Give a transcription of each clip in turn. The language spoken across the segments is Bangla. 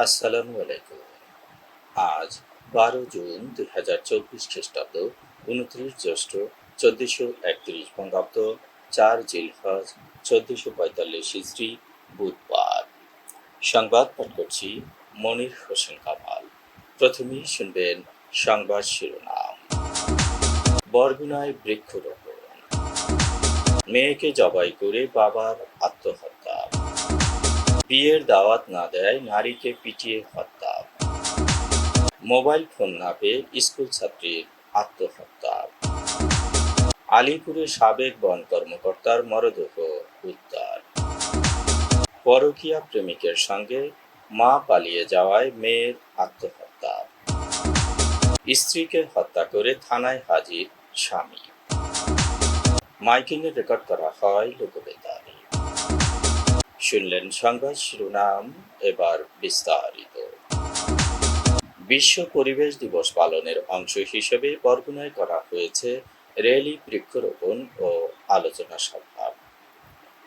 আসসালামু আলাইকুম। আজ ১২ জুন ২০২৪ খ্রিস্টাব্দ, ২৯ জ্যৈষ্ঠ ১৪৩১ বঙ্গাব্দ, ৪ জিলহজ ১৪৪৫ হিজরি, বুধবার। সংবাদ পাঠ করছি মনির হোসেন কামাল। প্রথমেই শুনবেন সংবাদ শিরোনাম। বরগুনায় বৃক্ষরোপণ, মেয়েকে জবাই করে বাবার আত্মহত্যা। বিয়ের দাওয়াত না দেয় নারীকে পিটিয়ে হত্যা। মোবাইল ফোন না পেয়ে স্কুল ছাত্রীর আত্মহত্যা। আলিপুরে সাবেক বন কর্মকর্তার মরদেহ উদ্ধার। পরকীয়া প্রেমিকের সঙ্গে মা পালিয়ে যাওয়ায় মেয়ের আত্মহত্যা। স্ত্রীকে হত্যা করে থানায় হাজির স্বামী। মাইকিংয়ে রেকর্ড করা হয় লোকবেতারে। শুনলেন সংবাদ শিরোনাম, এবার বিস্তারিত। বিশ্ব পরিবেশ দিবস পালনের অংশ হিসেবে বরগুনায় করা হয়েছে র্যালি, বৃক্ষরোপণ ও আলোচনা সভা।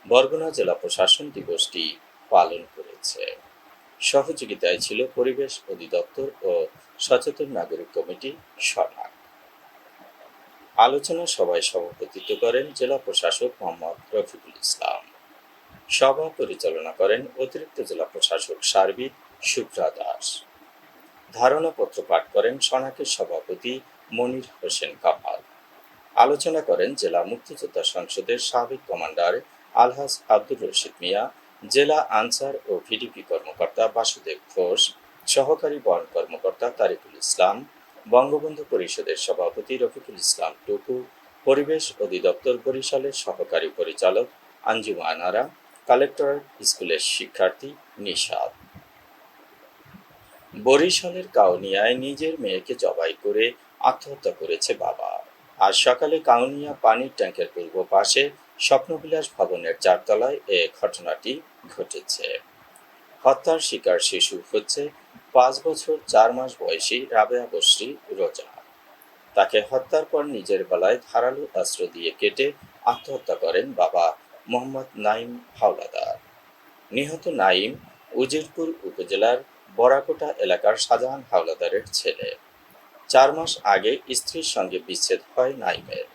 বরগুনা জেলা প্রশাসন দিবসটি পালন করেছে। সহযোগিতায় ছিল পরিবেশ অধিদপ্তর ও সচেতন নাগরিক কমিটি সনাক। আলোচনা সভায় সভাপতিত্ব করেন জেলা প্রশাসক মোহাম্মদ রফিকুল ইসলাম। সভা পরিচালনা করেন অতিরিক্ত জেলা প্রশাসক সার্বিক শুভ্রা দাস। ধারণাপত্র পাঠ করেন সনাকের সভাপতি মনির হোসেন কামাল। আলোচনা করেন জেলা মুক্তিযোদ্ধা সংসদের সাবেক কমান্ডার আলহাজ আব্দুর রশিদ মিয়া, জেলা আনসার ও ভিডিপি কর্মকর্তা বাসুদেব ঘোষ, সহকারী বন কর্মকর্তা তারিকুল ইসলাম, বঙ্গবন্ধু পরিষদের সভাপতি রফিকুল ইসলাম টুকু, পরিবেশ অধিদপ্তর বরিশালের সহকারী পরিচালক আঞ্জুমা আনারা, কালেক্টর স্কুলের শিক্ষার্থী নিশাদ। বরিশালের কাউনিয়ায় নিজের মেয়েকে জবাই করে আত্মহত্যা করেছে বাবা। আজ সকালে কাউনিয়া পানির ট্যাঙ্কের পূর্ব পাশে স্বপ্নবিলাস ভবনের ৪ তলায় এ ঘটনাটি ঘটেছে। হত্যার শিকার শিশু হচ্ছে ৫ বছর ৪ মাস বয়সী রাবেয়া বসরি রোজা। তাকে হত্যার পর নিজের গলায় ধারালো অস্ত্র দিয়ে কেটে আত্মহত্যা করেন বাবা মোহাম্মদ নাইম হাওলাদার। নিহত নাইম উজিরপুর উপজেলার বরাকোটা এলাকার শাহজাহান হাওলাদারের ছেলে। ৪ মাস আগে স্ত্রীর সঙ্গে বিচ্ছেদ হয় নাইমের।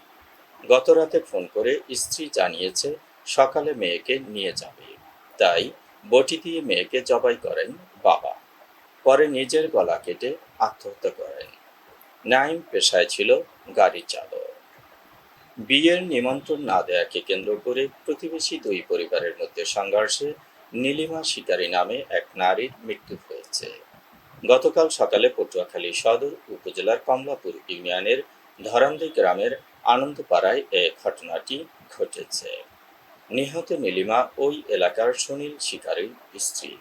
গতরাতে ফোন করে স্ত্রী জানিয়েছে সকালে মেয়েকে নিয়ে যাবে, তাই বটি দিয়ে মেয়েকে জবাই করেন বাবা। পরে নিজের গলা কেটে আত্মহত্যা করেন। নাইম পেশায় ছিল গাড়ি চালক। বিয়ের নিমন্ত্রণ না দেয়াকে কেন্দ্র করে প্রতিবেশী দুই পরিবারের মধ্যে সংঘর্ষে নীলিমা শিকারী নামে এক নারীর মৃত্যু হয়েছে। গতকাল সকালে পটুয়াখালী সদর উপজেলার কমলাপুর ইউনিয়নের ধরান্দি গ্রামের আনন্দপাড়ায় এ ঘটনাটি ঘটেছে। নিহত নীলিমা ওই এলাকার সুনীল শিকারীর স্ত্রী।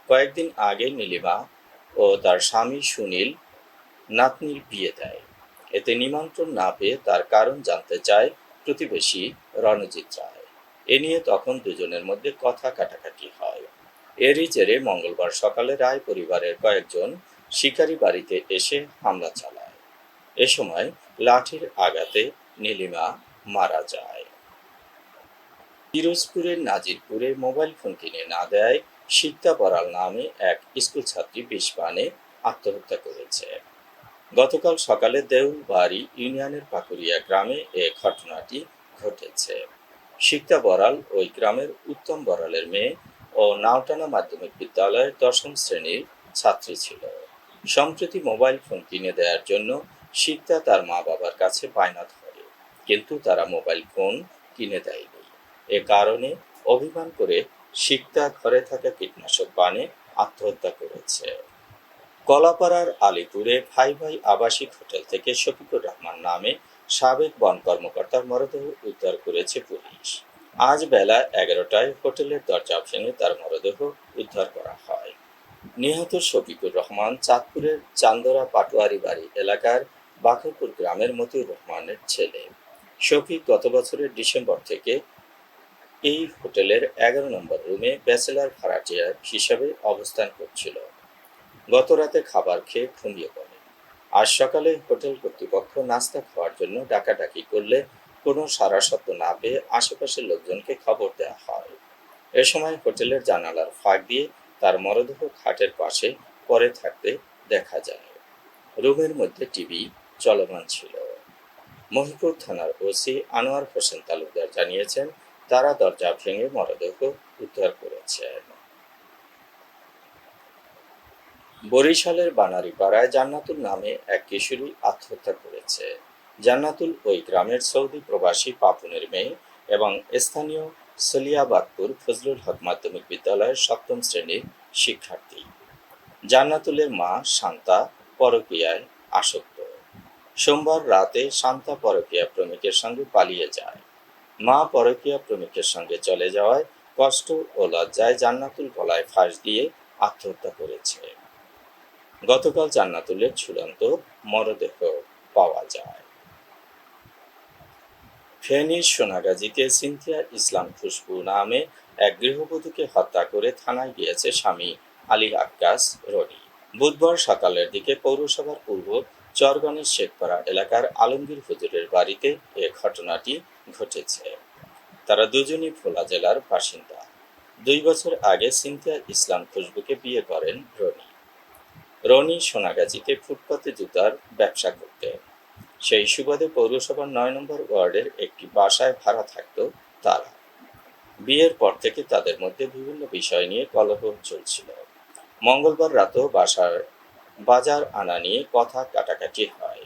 কয়েকদিন আগে নীলিমা ও তার স্বামী সুনীল নাতনির বিয়ে দেয়। এতে নিমন্ত্রণ না পেয়ে তার কারণ জানতে চায় প্রতিবেশী রণজিৎ রায়। এ নিয়ে তখন দুজনের মধ্যে কথা কাটাকাটি হয়। এরই জেরে মঙ্গলবার সকালে রায় পরিবারের কয়েকজন শিকারী বাড়িতে এসে হামলা চালায়। এ সময় লাঠির আঘাতে নীলিমা মারা যায়। পিরোজপুরের নাজিরপুরে মোবাইল ফোন কিনে না দেয় সিকতা বড়াল নামে এক স্কুল ছাত্রী বিষ পানে আত্মহত্যা করেছে। গতকাল সকালে দেউলবাড়ি ইউনিয়নের পাকুরিয়া গ্রামে এ ঘটনাটি ঘটেছে। সিকতা বড়াল ওই গ্রামের উত্তম বড়ালের মেয়ে ও নাওটানা মাধ্যমিক বিদ্যালয়ের ১০ম শ্রেণীর ছাত্রী ছিল। সম্প্রতি মোবাইল ফোন কিনে দেওয়ার জন্য সিকতা তার মা বাবার কাছে বায়না ধরে, কিন্তু তারা মোবাইল ফোন কিনে দেয়নি। এ কারণে অভিমান করে সিকতা ঘরে থাকা কীটনাশক পানে আত্মহত্যা করেছে। কলাপাড়ার আলিপুরে ভাই ভাই আবাসিক হোটেল থেকে শফিকুর রহমান নামে সাবেক বন কর্মকর্তার মরদেহ উদ্ধার করেছে পুলিশ। আজ বেলা ১১টায় হোটেলের দরজা ভেঙে তার মরদেহ উদ্ধার করা হয়। নিহত শফিকুর রহমান চাঁদপুরের চান্দরা পাটোয়ারি বাড়ি এলাকার বাঘরপুর গ্রামের মতিউর রহমানের ছেলে। শফিক গত বছরের ডিসেম্বর থেকে এই হোটেলের ১১ নম্বর রুমে ব্যাচেলর ভাড়াটিয়া হিসেবে অবস্থান করছিল। গতরাতে খাবার খেয়ে ঘুমিয়ে পড়ে। আজ সকালে হোটেল কর্তৃপক্ষ নাস্তা খাওয়ার জন্য ডাকাডাকি করলে কোনো সাড়াশব্দ না পেয়ে আশেপাশের লোকজনকে খবর দেওয়া হয়। এ সময় হোটেলের জানালার ফাঁক দিয়ে তার মরদেহ খাটের পাশে পড়ে থাকতে দেখা যায়। রুমের মধ্যে টিভি চলমান ছিল। মহিপুর থানার ওসি আনোয়ার হোসেন তালুকদার জানিয়েছেন, তারা দরজা ভেঙে মরদেহ উদ্ধার করেছেন। বরিশালের বানারীপাড়ায় জান্নাতুল নামে এক কিশোরী আত্মহত্যা করেছে। জান্নাতুল ওই গ্রামের সৌদি প্রবাসী পাপুনের মেয়ে এবং স্থানীয় সলিয়াবাদপুর ফজলুল হক মাধ্যমিক বিদ্যালয়ের ৭ম শ্রেণীর শিক্ষার্থী। জান্নাতুলের মা শান্তা পরকীয়ায় আসক্ত। সোমবার রাতে শান্তা পরকীয়া প্রেমিকের সঙ্গে পালিয়ে যায়। মা পরকীয়া প্রেমিকের সঙ্গে চলে যাওয়ায় কষ্ট ও লজ্জায় জান্নাতুল গলায় ফাঁস দিয়ে আত্মহত্যা করেছে। গতকাল জান্নাতুলের ঝুলন্ত মরদেহ পাওয়া যায়। ফেনীর সোনাগাজীতে সিনথিয়া ইসলাম খুশবু নামে এক গৃহবধূকে হত্যা করে থানায় গিয়েছে স্বামী আলী আক্কাস রনি। বুধবার সকালের দিকে পৌরসভার পূর্ব চরগণের শেখপাড়া এলাকার আলমগীর হুজুরের বাড়িতে এ ঘটনাটি ঘটেছে। তারা দুজনই ভোলা জেলার বাসিন্দা। 2 বছর আগে সিনথিয়া ইসলাম খুশবুকে বিয়ে করেন রনি। রনি সোনাগাজীতে ফুটপাতে জুতার ব্যবসা করতেন। সেই সুবাদে পৌরসভার 9 নম্বর ওয়ার্ডের একটি বাসায় ভাড়া থাকত তারা। বিয়ের পর থেকে তাদের মধ্যে বিভিন্ন বিষয় নিয়ে কলহ চলছিল। মঙ্গলবার রাতেও বাজার আনা নিয়ে কথা কাটাকাটি হয়।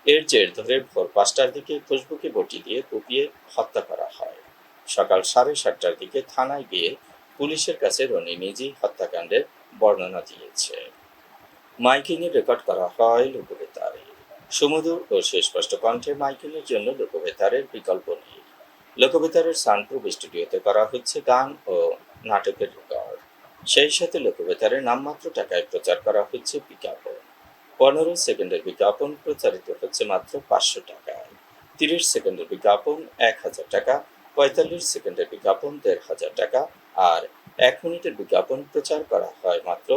এর জের ধরে ভোর 5টার দিকে খুশবুকে বটি দিয়ে কুপিয়ে হত্যা করা হয়। সকাল 7:30টার দিকে থানায় গিয়ে পুলিশের কাছে রনি নিজেই হত্যাকাণ্ডের বর্ণনা দিয়েছে। মাইকিংয়ে রেকর্ড করা হয় লোকবেতারে। সুমধুর ও সুস্পষ্ট কণ্ঠে মাইকিংয়ের জন্য লোকবেতারের বিকল্প নেই। লোকবেতারের সাউন্ডপ্রুফ স্টুডিওতে করা হচ্ছে গান ও নাটকের রেকর্ড। সেই সাথে লোকবেতারে নামমাত্র টাকায় প্রচার করা হচ্ছে বিজ্ঞাপন। 15 সেকেন্ডের বিজ্ঞাপন প্রচারিত হচ্ছে মাত্র 500 টাকায়। 30 সেকেন্ডের বিজ্ঞাপন 1000 টাকা, 45 সেকেন্ডের বিজ্ঞাপন 1500 টাকা আর 1 মিনিটের বিজ্ঞাপন প্রচার করা হয় মাত্র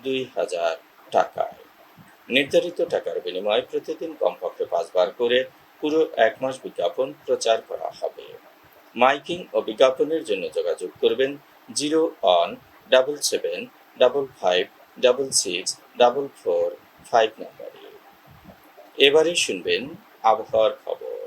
2000 টাকায়। নির্ধারিত টাকার বিনিময়ে প্রতিদিন কমপক্ষে 5 বার করে পুরো 1 মাস বিজ্ঞাপন প্রচার করা হবে। মাইকিং ও বিজ্ঞাপনের জন্য যোগাযোগ করবেন 0-17755664445 নম্বরে। এবারে শুনবেন আবহাওয়ার খবর।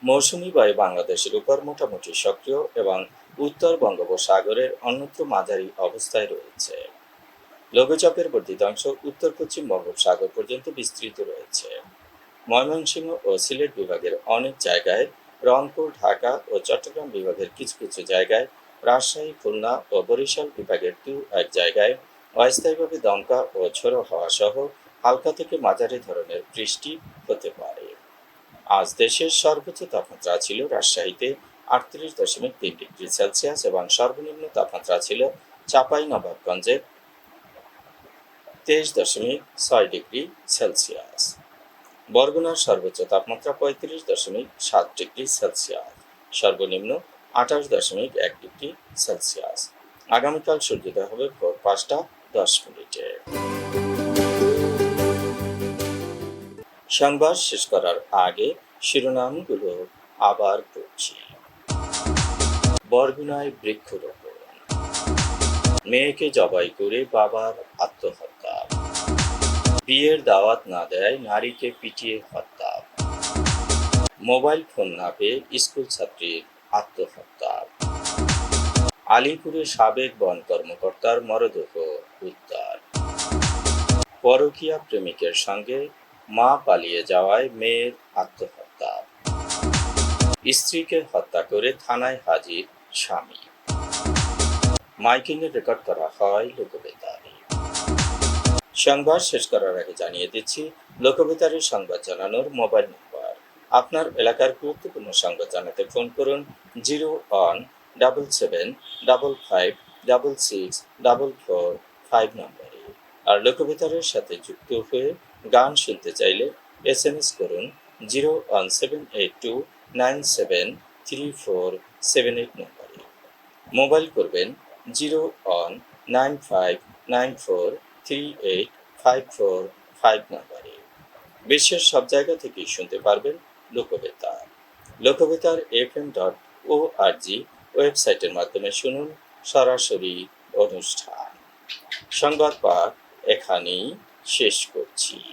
মৌসুমী বায়ু বাংলাদেশের উপর মোটামুটি সক্রিয় এবং উত্তর বঙ্গোপসাগরের অন্যত্র মাঝারি অবস্থায় রয়েছে। লঘুচাপের বর্ধিতাংশ উত্তর পশ্চিম বঙ্গোপসাগর পর্যন্ত বিস্তৃত রয়েছে। ময়মনসিংহ ও সিলেট বিভাগের অনেক জায়গায়, রংপুর, ঢাকা ও চট্টগ্রাম বিভাগের কিছু কিছু জায়গায়, রাজশাহী, খুলনা ও বরিশাল বিভাগের 2-1 জায়গায় অস্থায়ীভাবে দমকা ও ঝোড়ো হাওয়া সহ হালকা থেকে মাঝারি ধরনের বৃষ্টি হতে পারে। আজ দেশের সর্বোচ্চ তাপমাত্রা ছিল রাজশাহীতে 38.3 ডিগ্রি সেলসিয়াস এবং সর্বনিম্ন তাপমাত্রা ছিল চাঁপাইনবাবগঞ্জে 23.6 ডিগ্রি সেলসিয়াস। বরগুনার সর্বোচ্চ তাপমাত্রা 35.7 ডিগ্রি সেলসিয়াস, সর্বনিম্ন 28.1 ডিগ্রি সেলসিয়াস। আগামীকাল সূর্যোদয় হবে ভোর 5টা 10 মিনিটে। সংবাদ শেষ করার আগে শিরোনামগুলো আবার পড়ছি। বরগুনায় বৃক্ষরোপণ, মেয়েকে জবাই করে বাবার আত্মহত্যা, বিয়ের দাওয়াত না দেয় নারীকে পিটিয়ে হত্যা, মোবাইল ফোন না পেয়ে স্কুল ছাত্রীর আত্মহত্যা, আলিপুরে সাবেক বন কর্মকর্তার মরদেহ উদ্ধার, পরকীয়া প্রেমিকের সঙ্গে মা পালিয়ে যাওয়ায় মেয়ের আত্মহত্যা, স্ত্রীকে হত্যা করে থানায় হাজির স্বামী। মাইকিংয়ে রেকর্ড করা হয় লোকবেতারে। সংবাদ শেষ করার আগে জানিয়ে দিচ্ছি লোকবেতারের সংবাদ জানানোর মোবাইল নম্বর। আপনার এলাকার গুরুত্বপূর্ণ সংবাদ জানাতে ফোন করুন 0-17755664445 নম্বরে। আর লোকবেতারের সাথে যুক্ত হয়ে গান শুনতে চাইলে SMS করুন 01782973478 নম্বরে। মোবাইল করবেন 01959438545 নম্বরে। বিশ্বের সব জায়গা থেকেই শুনতে পারবেন লোকবেতার। লোকবেতার FM.org ওয়েবসাইটের মাধ্যমে শুনুন সরাসরি অনুষ্ঠান। সংবাদ পাঠ এখানেই শেষ করছি।